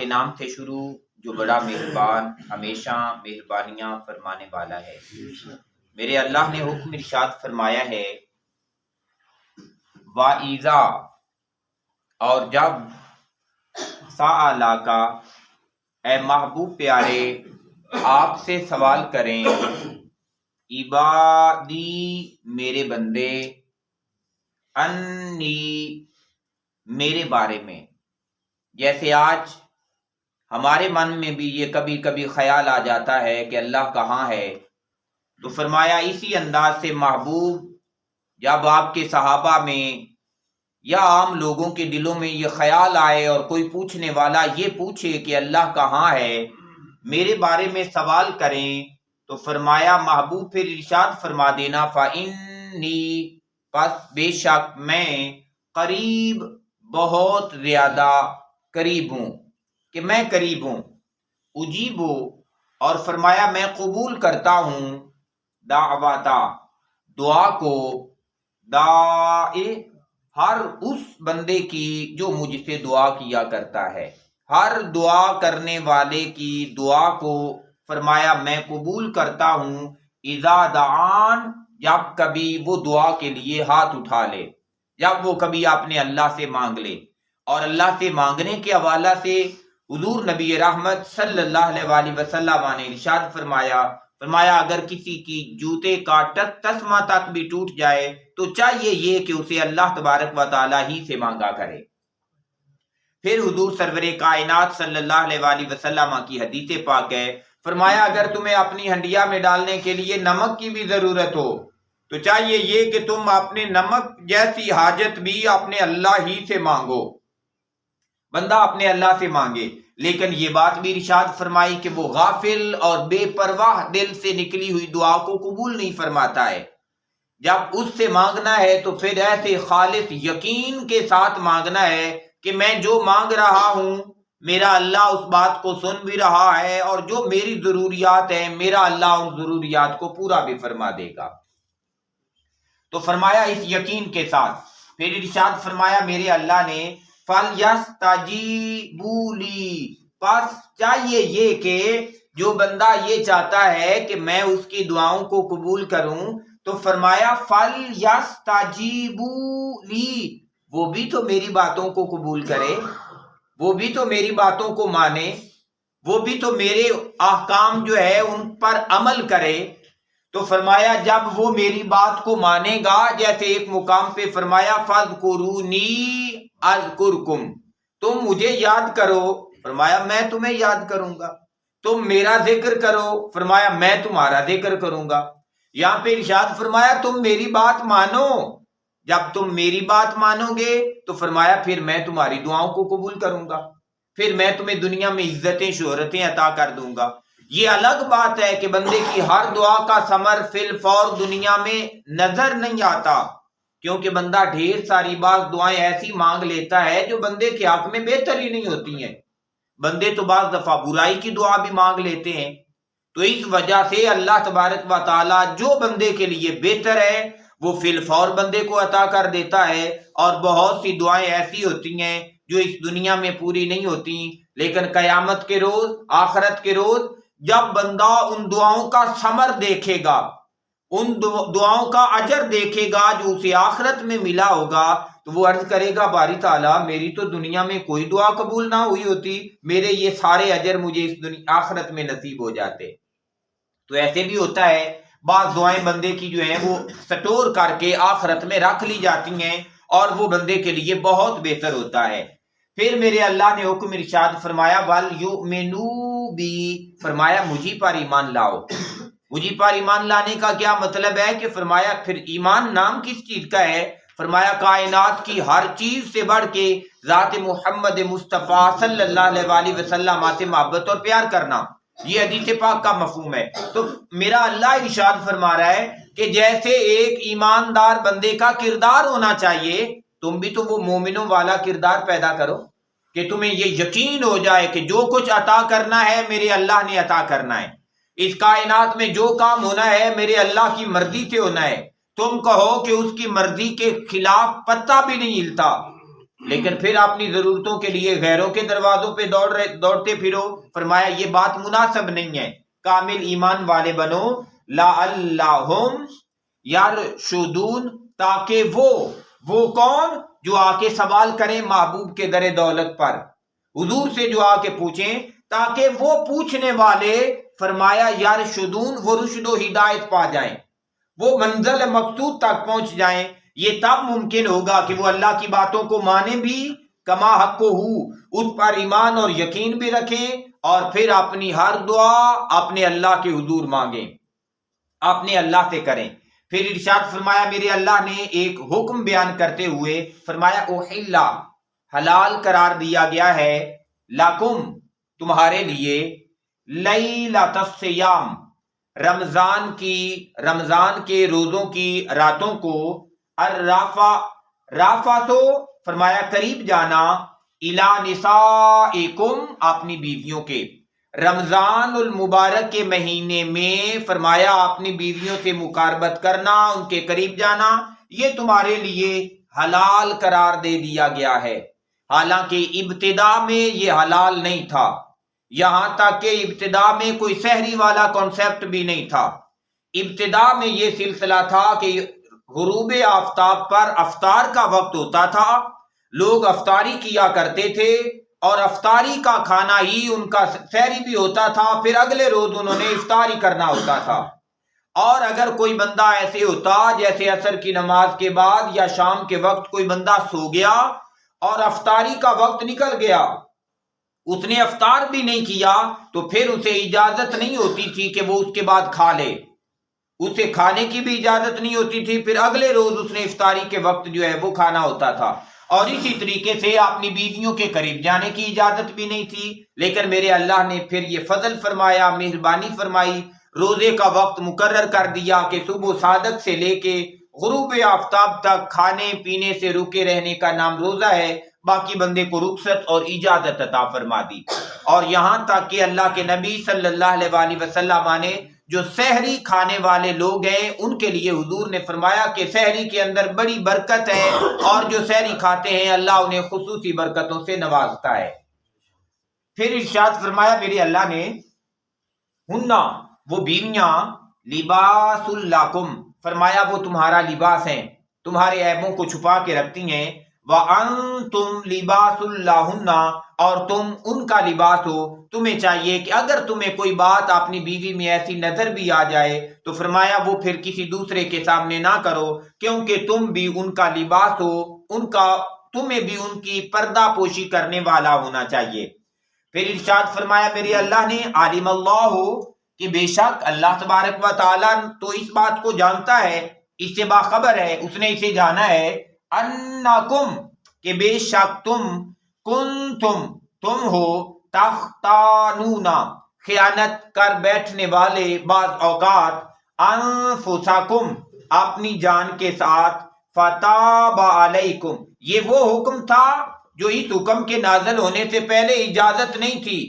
کے نام سے شروع جو بڑا مہربان ہمیشہ مہربانیاں فرمانے والا ہے۔ میرے اللہ نے حکم ارشاد فرمایا ہے وَإِذَا، اور جب سَأَلَكَ، اے محبوب پیارے آپ سے سوال کریں، عبادی میرے بندے، انی میرے بارے میں۔ جیسے آج ہمارے من میں بھی یہ کبھی کبھی خیال آ جاتا ہے کہ اللہ کہاں ہے، تو فرمایا اسی انداز سے محبوب جب آپ کے صحابہ میں یا عام لوگوں کے دلوں میں یہ خیال آئے اور کوئی پوچھنے والا یہ پوچھے کہ اللہ کہاں ہے، میرے بارے میں سوال کریں، تو فرمایا محبوب پھر ارشاد فرما دینا فَإِنِّي، پس بے شک میں قریب، بہت زیادہ قریب ہوں، کہ میں قریب ہوں، اجیبو، اور فرمایا میں قبول کرتا ہوں، دعوتا، دعا کو، داعی، ہر اس بندے کی جو مجھ سے دعا کیا کرتا ہے، ہر دعا کرنے والے کی دعا کو فرمایا میں قبول کرتا ہوں، اذا دعان، جب کبھی وہ دعا کے لیے ہاتھ اٹھا لے، جب وہ کبھی اپنے اللہ سے مانگ لے۔ اور اللہ سے مانگنے کے حوالہ سے حضور نبی رحمت صلی اللہ علیہ وآلہ وسلم نے ارشاد فرمایا اگر کسی کی جوتے کا تسمہ تک بھی ٹوٹ جائے تو چاہیے یہ کہ اسے اللہ تبارک و تعالی ہی سے مانگا کرے۔ پھر حضور سرور کائنات صلی اللہ علیہ وآلہ وسلم کی حدیث پاک ہے، فرمایا اگر تمہیں اپنی ہنڈیا میں ڈالنے کے لیے نمک کی بھی ضرورت ہو تو چاہیے یہ کہ تم اپنے نمک جیسی حاجت بھی اپنے اللہ ہی سے مانگو، بندہ اپنے اللہ سے مانگے۔ لیکن یہ بات بھی ارشاد فرمائی کہ وہ غافل اور بے پرواہ دل سے نکلی ہوئی دعا کو قبول نہیں فرماتا ہے۔ جب اس سے مانگنا ہے تو پھر ایسے خالص یقین کے ساتھ مانگنا ہے کہ میں جو مانگ رہا ہوں میرا اللہ اس بات کو سن بھی رہا ہے، اور جو میری ضروریات ہیں میرا اللہ ان ضروریات کو پورا بھی فرما دے گا۔ تو فرمایا اس یقین کے ساتھ، پھر ارشاد فرمایا میرے اللہ نے فَلْيَسْتَجِيبُوا لِي، پس چاہیے یہ کہ جو بندہ یہ چاہتا ہے کہ میں اس کی دعاؤں کو قبول کروں تو فرمایا فَلْيَسْتَجِيبُوا لِي، وہ بھی تو میری باتوں کو قبول کرے، وہ بھی تو میری باتوں کو مانے، وہ بھی تو میرے احکام جو ہے ان پر عمل کرے۔ تو فرمایا جب وہ میری بات کو مانے گا، جیسے ایک مقام پہ فرمایا فَاذْكُرُونِي اذکرکم، تم مجھے یاد کرو، فرمایا میں تمہیں یاد کروں گا، تم میرا ذکر کرو، فرمایا میں تمہارا ذکر کروں گا۔ یہاں پہ ارشاد فرمایا تم میری بات مانو، جب تم میری بات مانو گے تو فرمایا پھر میں تمہاری دعاؤں کو قبول کروں گا، پھر میں تمہیں دنیا میں عزتیں شہرتیں عطا کر دوں گا۔ یہ الگ بات ہے کہ بندے کی ہر دعا کا ثمر فی الفور دنیا میں نظر نہیں آتا، کیونکہ بندہ ڈھیر ساری بعض دعائیں ایسی مانگ لیتا ہے جو بندے کے حق میں بہتر ہی نہیں ہوتی ہیں۔ بندے تو بعض دفعہ برائی کی دعا بھی مانگ لیتے ہیں۔ تو اس وجہ سے اللہ تبارک و تعالی جو بندے کے لیے بہتر ہے وہ فی الفور بندے کو عطا کر دیتا ہے، اور بہت سی دعائیں ایسی ہوتی ہیں جو اس دنیا میں پوری نہیں ہوتی، لیکن قیامت کے روز، آخرت کے روز جب بندہ ان دعاؤں کا ثمر دیکھے گا، ان دعاؤں کا اجر دیکھے گا جو اسے آخرت میں ملا ہوگا، تو وہ عرض کرے گا باری تعالیٰ میری تو دنیا میں کوئی دعا قبول نہ ہوئی ہوتی، میرے یہ سارے اجر مجھے اس آخرت میں نصیب ہو جاتے۔ تو ایسے بھی ہوتا ہے بعض دعائیں بندے کی جو ہیں وہ سٹور کر کے آخرت میں رکھ لی جاتی ہیں، اور وہ بندے کے لیے بہت بہتر ہوتا ہے۔ پھر میرے اللہ نے حکم ارشاد فرمایا وَلْيُؤْمِنُوا بِي، فرمایا مجھے پر ایمان لاؤ۔ مجھے پر ایمان لانے کا کیا مطلب ہے کہ فرمایا پھر ایمان نام کس چیز کا ہے؟ فرمایا کائنات کی ہر چیز سے بڑھ کے ذات محمد مصطفیٰ صلی اللہ علیہ وآلہ وسلم سے محبت اور پیار کرنا، یہ حدیث پاک کا مفہوم ہے۔ تو میرا اللہ ارشاد فرما رہا ہے کہ جیسے ایک ایماندار بندے کا کردار ہونا چاہیے، تم بھی تو وہ مومنوں والا کردار پیدا کرو کہ تمہیں یہ یقین ہو جائے کہ جو کچھ عطا کرنا ہے میرے اللہ نے عطا کرنا ہے، اس کائنات میں جو کام ہونا ہے میرے اللہ کی مرضی سے ہونا ہے۔ تم کہو کہ اس کی مرضی کے خلاف پتہ بھی نہیں ہلتا، لیکن پھر اپنی ضرورتوں کے لیے غیروں کے دروازوں پہ دوڑتے پھرو. فرمایا یہ بات مناسب نہیں ہے. کامل ایمان والے بنو. لعلہم یرشدون، تاکہ وہ کون جو آ کے سوال کریں محبوب کے در دولت پر، حضور سے جو آ کے پوچھیں، تاکہ وہ پوچھنے والے فرمایا یرشدون، وہ رشد و ہدایت پا جائیں، وہ منزل مقصود تک پہنچ جائیں. یہ تب ممکن ہوگا کہ وہ اللہ کی باتوں کو مانیں بھی، کما حق کو اس پر ایمان اور یقین بھی رکھیں، اور پھر اپنی ہر دعا اپنے اللہ کے حضور مانگیں، اپنے اللہ سے کریں. پھر ارشاد فرمایا میرے اللہ نے ایک حکم بیان کرتے ہوئے فرمایا اوحلا، حلال قرار دیا گیا ہے، لکم، تمہارے لیے، لیلۃ الصیام، رمضان کے روزوں کی راتوں کو، الرافثو، فرمایا قریب جانا، الی نسائکم، اپنی بیویوں کے. رمضان المبارک کے مہینے میں فرمایا اپنی بیویوں سے مقاربت کرنا، ان کے قریب جانا، یہ تمہارے لیے حلال قرار دے دیا گیا ہے. حالانکہ ابتدا میں یہ حلال نہیں تھا، یہاں تک کہ ابتدا میں کوئی سحری والا کانسیپٹ بھی نہیں تھا. ابتدا میں یہ سلسلہ تھا کہ غروب آفتاب پر افطار کا وقت ہوتا تھا، لوگ افطاری کیا کرتے تھے، اور افطاری کا کھانا ہی ان کا سحری بھی ہوتا تھا، پھر اگلے روز انہوں نے افطاری کرنا ہوتا تھا. اور اگر کوئی بندہ ایسے ہوتا جیسے عصر کی نماز کے بعد یا شام کے وقت کوئی بندہ سو گیا اور افطاری کا وقت نکل گیا، اس نے افطار بھی نہیں کیا، تو پھر اسے اجازت نہیں ہوتی تھی کہ وہ اس کے بعد کھا لے، اسے کھانے کی بھی اجازت نہیں ہوتی تھی، پھر اگلے روز اس نے افطاری کے وقت جو ہے وہ کھانا ہوتا تھا. اور اسی طریقے سے اپنی بیویوں کے قریب جانے کی اجازت بھی نہیں تھی. لیکن میرے اللہ نے پھر یہ فضل فرمایا، مہربانی فرمائی، روزے کا وقت مقرر کر دیا کہ صبح صادق سے لے کے غروب آفتاب تک کھانے پینے سے رکے رہنے کا نام روزہ ہے. باقی بندے کو رخصت اور اجازت عطا فرما دی. اور یہاں تک کہ اللہ کے نبی صلی اللہ علیہ وآلہ وسلم نے جو سحری کھانے والے لوگ ہیں ان کے لیے حضور نے فرمایا کہ سحری کے اندر بڑی برکت ہے، اور جو سحری کھاتے ہیں اللہ انہیں خصوصی برکتوں سے نوازتا ہے. پھر ارشاد فرمایا میرے اللہ نے، ہننا، وہ بیویاں، لباس لکم، فرمایا وہ تمہارا لباس ہیں، تمہارے عیبوں کو چھپا کے رکھتی ہیں. وَأَنْتُمْ لِبَاسٌ لَهُنَّ، اور تم ان کا لباس ہو. تمہیں چاہیے کہ اگر تمہیں کوئی بات اپنی بیوی میں ایسی نظر بھی آ جائے تو فرمایا وہ پھر کسی دوسرے کے سامنے نہ کرو، کیونکہ تم بھی ان کا لباس ہو، تمہیں بھی ان کی پردہ پوشی کرنے والا ہونا چاہیے. پھر ارشاد فرمایا میرے اللہ نے، عالم اللہ ہو، کہ بے شک اللہ تبارک و تعالیٰ تو اس بات کو جانتا ہے، اس سے باخبر ہے، اس نے اسے جانا ہے، انکم، کہ بے شک تم ہو، تختانون، خیانت کر بیٹھنے والے بعض اوقات، انفسکم، اپنی جان کے ساتھ، فتاب علیکم، یہ وہ حکم تھا جو اس حکم کے نازل ہونے سے پہلے اجازت نہیں تھی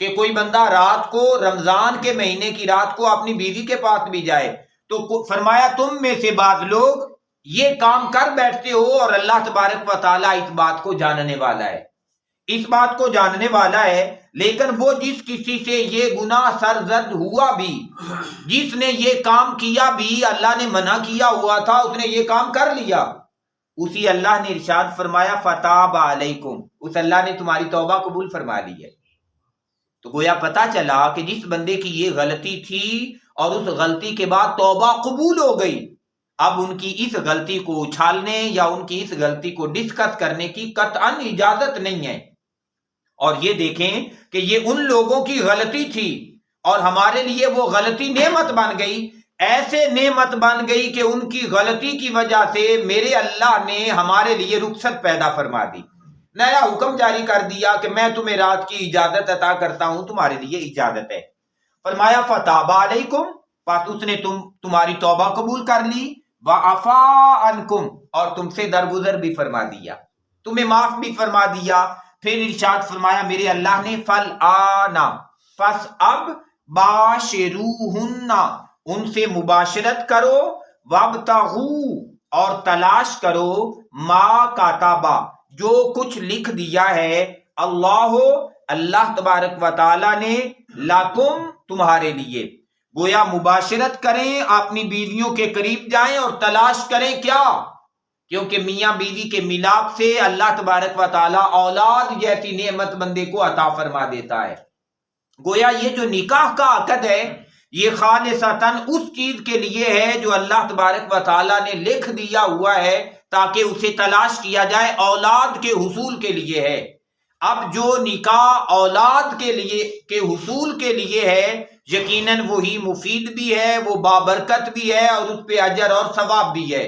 کہ کوئی بندہ رات کو، رمضان کے مہینے کی رات کو اپنی بیوی کے پاس بھی جائے. تو فرمایا تم میں سے بعض لوگ یہ کام کر بیٹھتے ہو، اور اللہ تبارک و تعالیٰ اس بات کو جاننے والا ہے، اس بات کو جاننے والا ہے. لیکن وہ جس کسی سے یہ گناہ سرزد ہوا بھی، جس نے یہ کام کیا بھی، اللہ نے منع کیا ہوا تھا، اس نے یہ کام کر لیا، اسی اللہ نے ارشاد فرمایا فتاب علیکم، اس اللہ نے تمہاری توبہ قبول فرما لی ہے. تو گویا پتا چلا کہ جس بندے کی یہ غلطی تھی اور اس غلطی کے بعد توبہ قبول ہو گئی، اب ان کی اس غلطی کو اچھالنے یا ان کی اس غلطی کو ڈسکس کرنے کی قطعاً اجازت نہیں ہے. اور یہ دیکھیں کہ یہ ان لوگوں کی غلطی تھی اور ہمارے لیے وہ غلطی نعمت بن گئی، ایسے نعمت بن گئی کہ ان کی غلطی کی وجہ سے میرے اللہ نے ہمارے لیے رخصت پیدا فرما دی، نیا حکم جاری کر دیا کہ میں تمہیں رات کی اجازت عطا کرتا ہوں، تمہارے لیے اجازت ہے. فرمایا فتاب علیکم، پس اس نے تمہاری توبہ قبول کر لی، وعفا عنکم، اور تم سے درگزر بھی فرما دیا، تمہیں معاف بھی فرما دیا. پھر ارشاد فرمایا میرے اللہ نے، فالآن، پس اب، باشروہن، ان سے مباشرت کرو، وابتغوا، اور تلاش کرو، ما کاتبا، جو کچھ لکھ دیا ہے اللہ تبارک و تعالی نے لکم تمہارے لیے، گویا مباشرت کریں، اپنی بیویوں کے قریب جائیں اور تلاش کریں کیا، کیونکہ میاں بیوی کے ملاپ سے اللہ تبارک و تعالی اولاد جیسی نعمت بندے کو عطا فرما دیتا ہے۔ گویا یہ جو نکاح کا عقد ہے یہ خالصتاً اس چیز کے لیے ہے جو اللہ تبارک و تعالی نے لکھ دیا ہوا ہے تاکہ اسے تلاش کیا جائے، اولاد کے حصول کے لیے ہے۔ اب جو نکاح اولاد کے حصول کے لیے ہے یقیناً وہی مفید بھی ہے، وہ بابرکت بھی ہے اور اس پہ اجر اور ثواب بھی ہے۔